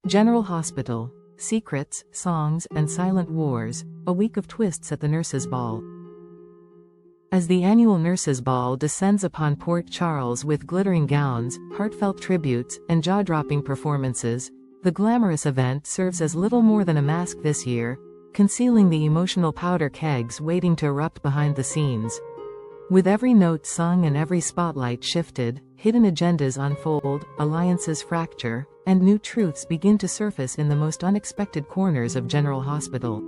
General Hospital. Secrets, songs, and silent wars, a week of twists at the nurses' ball. As the annual nurses' ball descends upon Port Charles with glittering gowns, heartfelt tributes, and jaw-dropping performances, the glamorous event serves as little more than a mask this year, concealing the emotional powder kegs waiting to erupt behind the scenes. With every note sung and every spotlight shifted, hidden agendas unfold, alliances fracture, and new truths begin to surface in the most unexpected corners of General Hospital.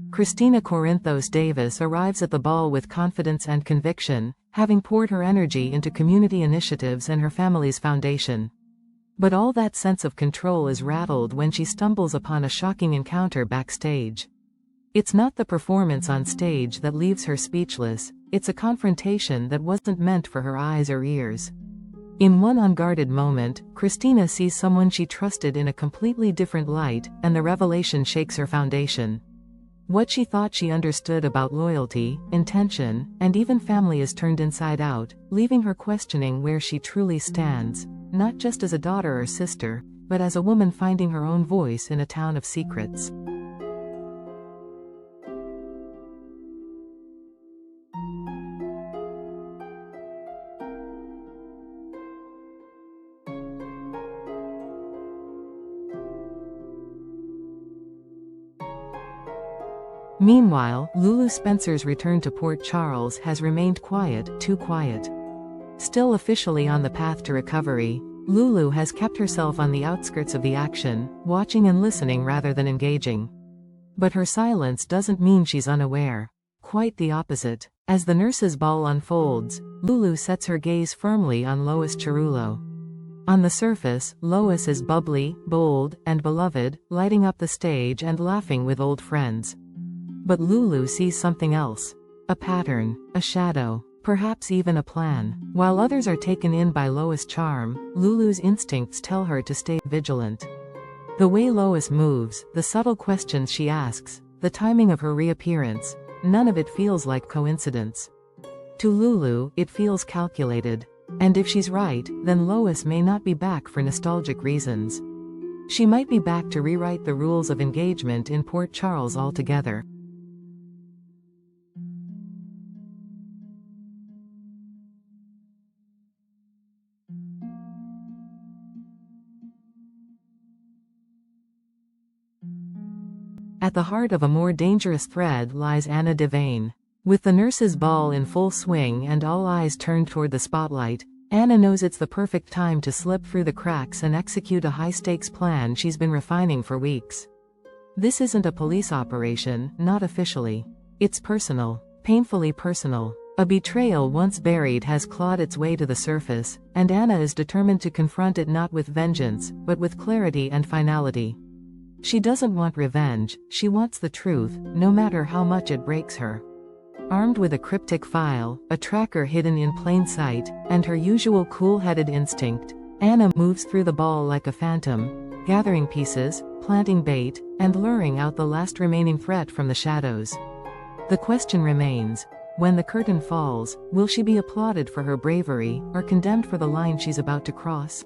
Kristina Corinthos Davis arrives at the ball with confidence and conviction, having poured her energy into community initiatives and her family's foundation. But all that sense of control is rattled when she stumbles upon a shocking encounter backstage. It's not the performance on stage that leaves her speechless, it's a confrontation that wasn't meant for her eyes or ears. In one unguarded moment, Kristina sees someone she trusted in a completely different light, and the revelation shakes her foundation. What she thought she understood about loyalty, intention, and even family is turned inside out, leaving her questioning where she truly stands, not just as a daughter or sister, but as a woman finding her own voice in a town of secrets. Meanwhile, Lulu Spencer's return to Port Charles has remained quiet, too quiet. Still officially on the path to recovery, Lulu has kept herself on the outskirts of the action, watching and listening rather than engaging. But her silence doesn't mean she's unaware. Quite the opposite. As the nurses' ball unfolds, Lulu sets her gaze firmly on Lois Cerullo. On the surface, Lois is bubbly, bold, and beloved, lighting up the stage and laughing with old friends. But Lulu sees something else. A pattern, a shadow, perhaps even a plan. While others are taken in by Lois' charm, Lulu's instincts tell her to stay vigilant. The way Lois moves, the subtle questions she asks, the timing of her reappearance, none of it feels like coincidence. To Lulu, it feels calculated. And if she's right, then Lois may not be back for nostalgic reasons. She might be back to rewrite the rules of engagement in Port Charles altogether. At the heart of a more dangerous thread lies Anna Devane. With the nurses' ball in full swing and all eyes turned toward the spotlight, Anna knows it's the perfect time to slip through the cracks and execute a high-stakes plan she's been refining for weeks. This isn't a police operation, not officially. It's personal, painfully personal. A betrayal once buried has clawed its way to the surface, and Anna is determined to confront it not with vengeance, but with clarity and finality. She doesn't want revenge, she wants the truth, no matter how much it breaks her. Armed with a cryptic file, a tracker hidden in plain sight, and her usual cool-headed instinct, Anna moves through the ball like a phantom, gathering pieces, planting bait, and luring out the last remaining threat from the shadows. The question remains, when the curtain falls, will she be applauded for her bravery, or condemned for the line she's about to cross?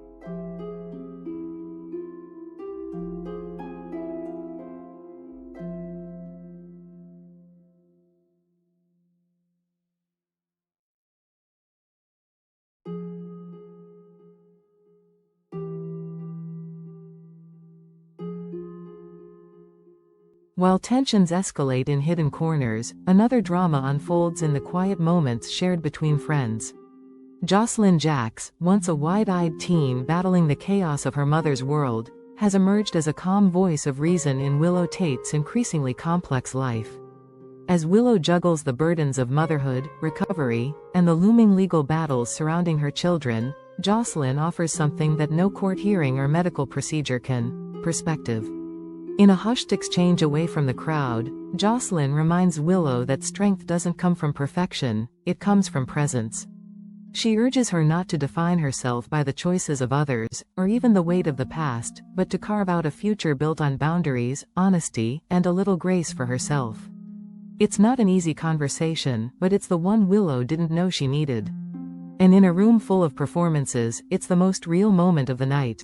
While tensions escalate in hidden corners, another drama unfolds in the quiet moments shared between friends. Jocelyn Jacks, once a wide-eyed teen battling the chaos of her mother's world, has emerged as a calm voice of reason in Willow Tate's increasingly complex life. As Willow juggles the burdens of motherhood, recovery, and the looming legal battles surrounding her children, Jocelyn offers something that no court hearing or medical procedure can: perspective. In a hushed exchange away from the crowd, Jocelyn reminds Willow that strength doesn't come from perfection, it comes from presence. She urges her not to define herself by the choices of others, or even the weight of the past, but to carve out a future built on boundaries, honesty, and a little grace for herself. It's not an easy conversation, but it's the one Willow didn't know she needed. And in a room full of performances, it's the most real moment of the night.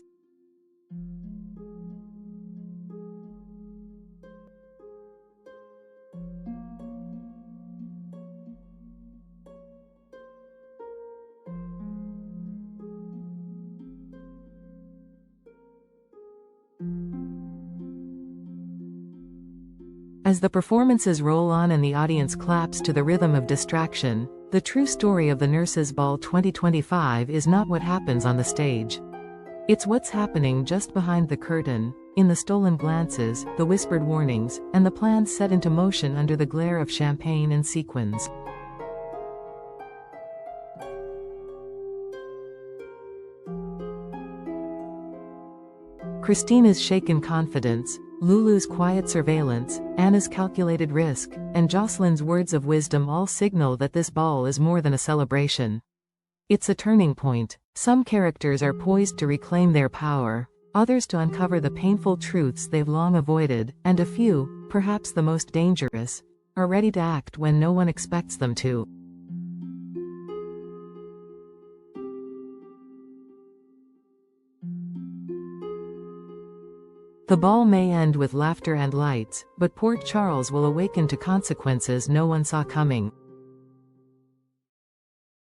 As the performances roll on and the audience claps to the rhythm of distraction, the true story of the Nurses' Ball 2025 is not what happens on the stage. It's what's happening just behind the curtain, in the stolen glances, the whispered warnings, and the plans set into motion under the glare of champagne and sequins. Kristina's shaken confidence, Lulu's quiet surveillance, Anna's calculated risk, and Jocelyn's words of wisdom all signal that this ball is more than a celebration. It's a turning point. Some characters are poised to reclaim their power, others to uncover the painful truths they've long avoided, and a few, perhaps the most dangerous, are ready to act when no one expects them to. The ball may end with laughter and lights, but Port Charles will awaken to consequences no one saw coming.